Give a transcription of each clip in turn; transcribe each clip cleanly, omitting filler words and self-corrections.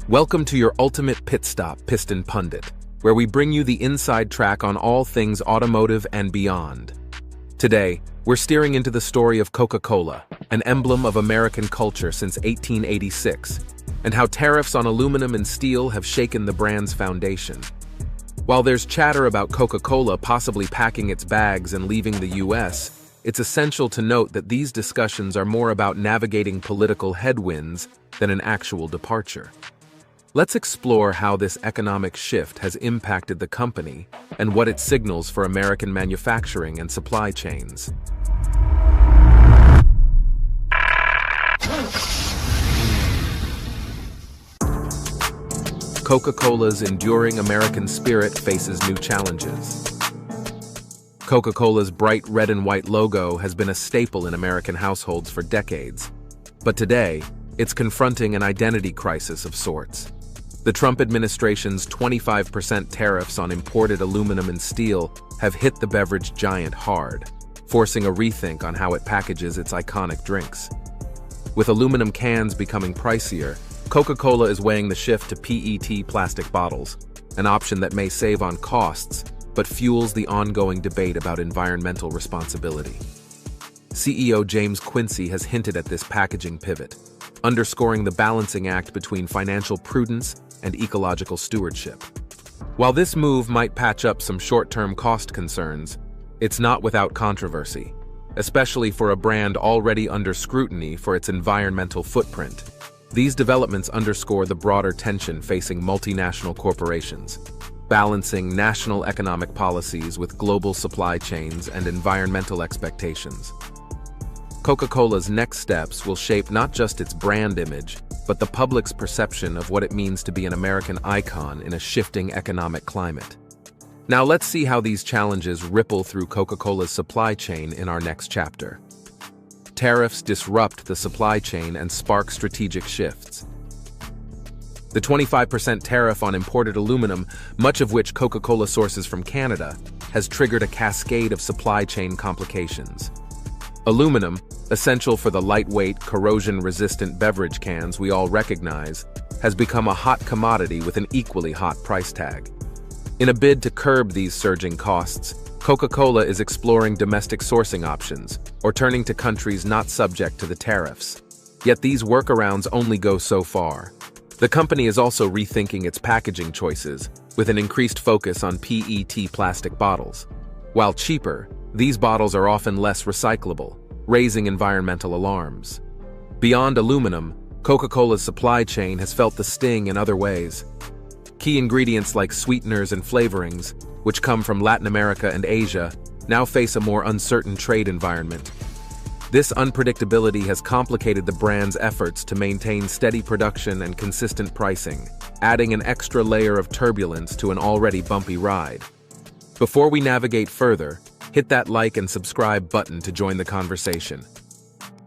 Welcome to your ultimate pit stop, Piston Pundit, where we bring you the inside track on all things automotive and beyond. Today, we're steering into the story of Coca-Cola, an emblem of American culture since 1886, and how tariffs on aluminum and steel have shaken the brand's foundation. While there's chatter about Coca-Cola possibly packing its bags and leaving the US, it's essential to note that these discussions are more about navigating political headwinds than an actual departure. Let's explore how this economic shift has impacted the company and what it signals for American manufacturing and supply chains. Coca-Cola's enduring American spirit faces new challenges. Coca-Cola's bright red and white logo has been a staple in American households for decades, but today, it's confronting an identity crisis of sorts. The Trump administration's 25% tariffs on imported aluminum and steel have hit the beverage giant hard, forcing a rethink on how it packages its iconic drinks. With aluminum cans becoming pricier, Coca-Cola is weighing the shift to PET plastic bottles, an option that may save on costs, but fuels the ongoing debate about environmental responsibility. CEO James Quincy has hinted at this packaging pivot, underscoring the balancing act between financial prudence and ecological stewardship. While this move might patch up some short-term cost concerns, it's not without controversy, especially for a brand already under scrutiny for its environmental footprint. These developments underscore the broader tension facing multinational corporations, balancing national economic policies with global supply chains and environmental expectations. Coca-Cola's next steps will shape not just its brand image, but the public's perception of what it means to be an American icon in a shifting economic climate. Now let's see how these challenges ripple through Coca-Cola's supply chain in our next chapter. Tariffs disrupt the supply chain and spark strategic shifts. The 25% tariff on imported aluminum, much of which Coca-Cola sources from Canada, has triggered a cascade of supply chain complications. Aluminum, essential for the lightweight, corrosion-resistant beverage cans we all recognize, has become a hot commodity with an equally hot price tag. In a bid to curb these surging costs, Coca-Cola is exploring domestic sourcing options or turning to countries not subject to the tariffs. Yet these workarounds only go so far. The company is also rethinking its packaging choices with an increased focus on PET plastic bottles. While cheaper, these bottles are often less recyclable, raising environmental alarms. Beyond aluminum, Coca-Cola's supply chain has felt the sting in other ways. Key ingredients like sweeteners and flavorings, which come from Latin America and Asia, now face a more uncertain trade environment. This unpredictability has complicated the brand's efforts to maintain steady production and consistent pricing, adding an extra layer of turbulence to an already bumpy ride. Before we navigate further, hit that like and subscribe button to join the conversation.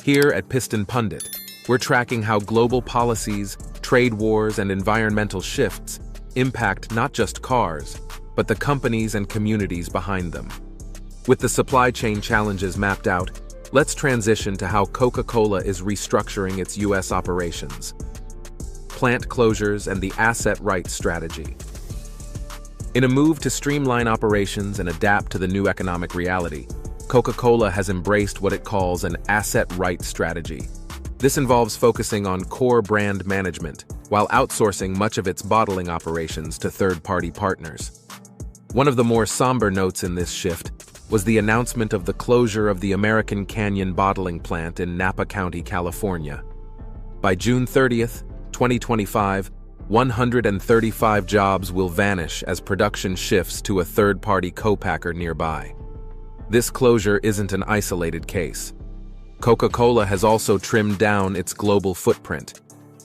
Here at Piston Pundit, we're tracking how global policies, trade wars, and environmental shifts impact not just cars, but the companies and communities behind them. With the supply chain challenges mapped out, let's transition to how Coca-Cola is restructuring its US operations. Plant closures and the asset-right strategy. In a move to streamline operations and adapt to the new economic reality, Coca-Cola has embraced what it calls an asset-right strategy. This involves focusing on core brand management while outsourcing much of its bottling operations to third-party partners. One of the more somber notes in this shift was the announcement of the closure of the American Canyon bottling plant in Napa County, California. By June 30th, 2025, 135 jobs will vanish as production shifts to a third-party co-packer nearby. This closure isn't an isolated case. Coca-Cola has also trimmed down its global footprint,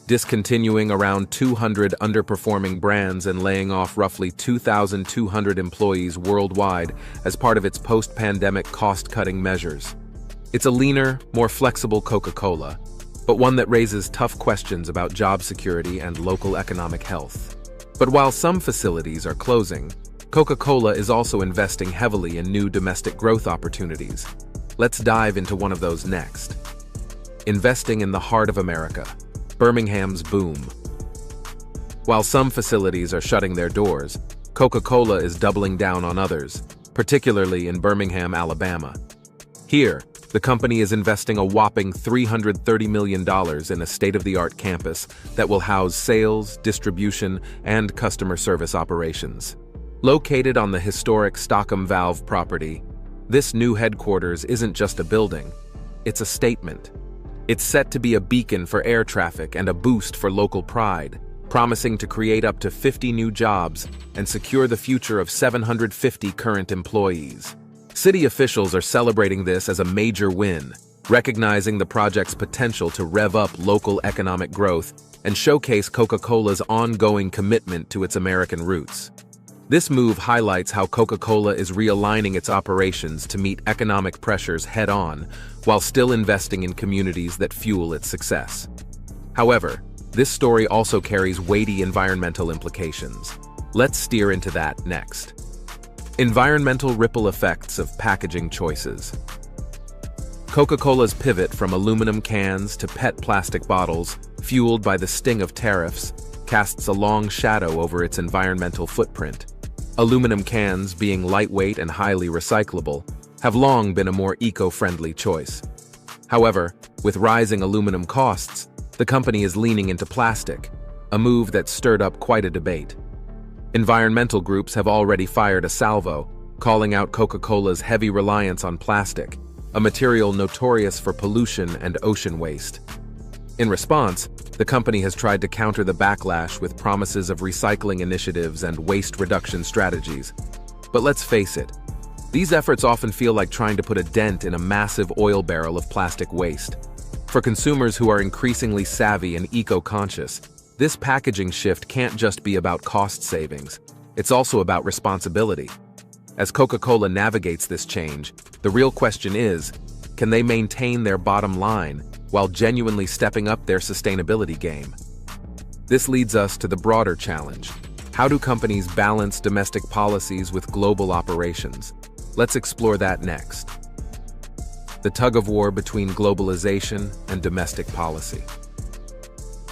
discontinuing around 200 underperforming brands and laying off roughly 2,200 employees worldwide as part of its post-pandemic cost-cutting measures. It's a leaner, more flexible Coca-Cola, but one that raises tough questions about job security and local economic health. But while some facilities are closing, Coca-Cola is also investing heavily in new domestic growth opportunities. Let's dive into one of those next. Investing in the heart of America, Birmingham's boom. While some facilities are shutting their doors, Coca-Cola is doubling down on others, particularly in Birmingham, Alabama. Here, the company is investing a whopping $330 million in a state-of-the-art campus that will house sales, distribution, and customer service operations. Located on the historic Stockham Valve property, this new headquarters isn't just a building, it's a statement. It's set to be a beacon for air traffic and a boost for local pride, promising to create up to 50 new jobs and secure the future of 750 current employees. City officials are celebrating this as a major win, recognizing the project's potential to rev up local economic growth and showcase Coca-Cola's ongoing commitment to its American roots. This move highlights how Coca-Cola is realigning its operations to meet economic pressures head-on, while still investing in communities that fuel its success. However, this story also carries weighty environmental implications. Let's steer into that next. Environmental ripple effects of packaging choices. Coca-Cola's pivot from aluminum cans to PET plastic bottles, fueled by the sting of tariffs, casts a long shadow over its environmental footprint. Aluminum cans, being lightweight and highly recyclable, have long been a more eco-friendly choice. However, with rising aluminum costs, the company is leaning into plastic, a move that stirred up quite a debate. Environmental groups have already fired a salvo, calling out Coca-Cola's heavy reliance on plastic, a material notorious for pollution and ocean waste. In response, the company has tried to counter the backlash with promises of recycling initiatives and waste reduction strategies. But let's face it, these efforts often feel like trying to put a dent in a massive oil barrel of plastic waste. For consumers who are increasingly savvy and eco-conscious, this packaging shift can't just be about cost savings, it's also about responsibility. As Coca-Cola navigates this change, the real question is, can they maintain their bottom line while genuinely stepping up their sustainability game? This leads us to the broader challenge. How do companies balance domestic policies with global operations? Let's explore that next. The tug-of-war between globalization and domestic policy.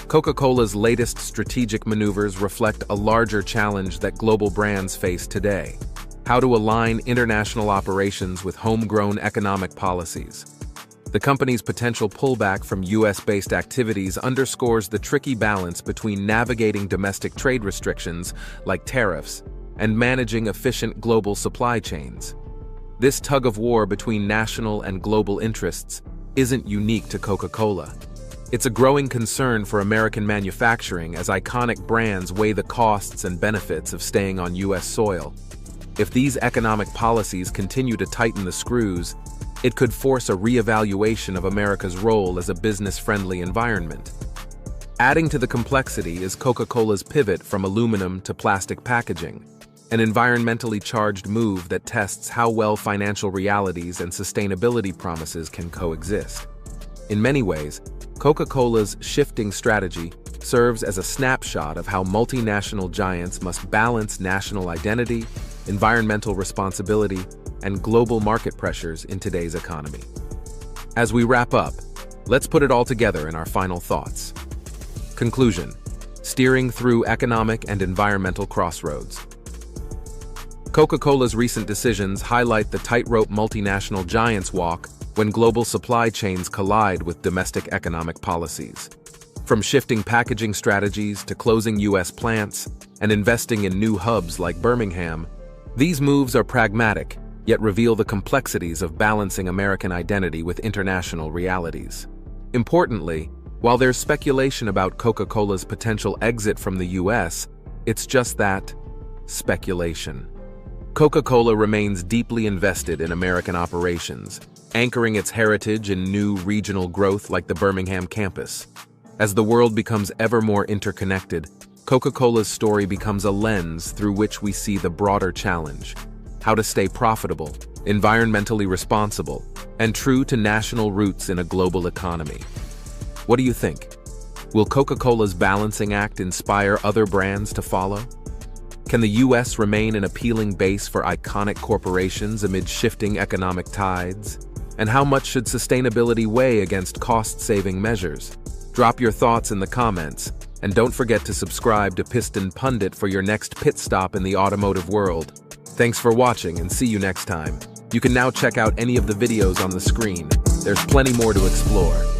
Coca-Cola's latest strategic maneuvers reflect a larger challenge that global brands face today: how to align international operations with homegrown economic policies. The company's potential pullback from US-based activities underscores the tricky balance between navigating domestic trade restrictions, like tariffs, and managing efficient global supply chains. This tug-of-war between national and global interests isn't unique to Coca-Cola. It's a growing concern for American manufacturing as iconic brands weigh the costs and benefits of staying on US soil. If these economic policies continue to tighten the screws, it could force a reevaluation of America's role as a business-friendly environment. Adding to the complexity is Coca-Cola's pivot from aluminum to plastic packaging, an environmentally charged move that tests how well financial realities and sustainability promises can coexist. In many ways, Coca-Cola's shifting strategy serves as a snapshot of how multinational giants must balance national identity, environmental responsibility, and global market pressures in today's economy. As we wrap up, let's put it all together in our final thoughts. Conclusion: steering through economic and environmental crossroads. Coca-Cola's recent decisions highlight the tightrope multinational giants walk when global supply chains collide with domestic economic policies. From shifting packaging strategies to closing US plants and investing in new hubs like Birmingham, these moves are pragmatic, yet reveal the complexities of balancing American identity with international realities. Importantly, while there's speculation about Coca-Cola's potential exit from the US, it's just that, speculation. Coca-Cola remains deeply invested in American operations, anchoring its heritage in new regional growth like the Birmingham campus. As the world becomes ever more interconnected, Coca-Cola's story becomes a lens through which we see the broader challenge: how to stay profitable, environmentally responsible, and true to national roots in a global economy. What do you think? Will Coca-Cola's balancing act inspire other brands to follow? Can the US remain an appealing base for iconic corporations amid shifting economic tides? And how much should sustainability weigh against cost-saving measures? Drop your thoughts in the comments, And don't forget to subscribe to Piston Pundit for your next pit stop in the automotive world. Thanks for watching and see you next time. You can now check out any of the videos on the screen. There's plenty more to explore.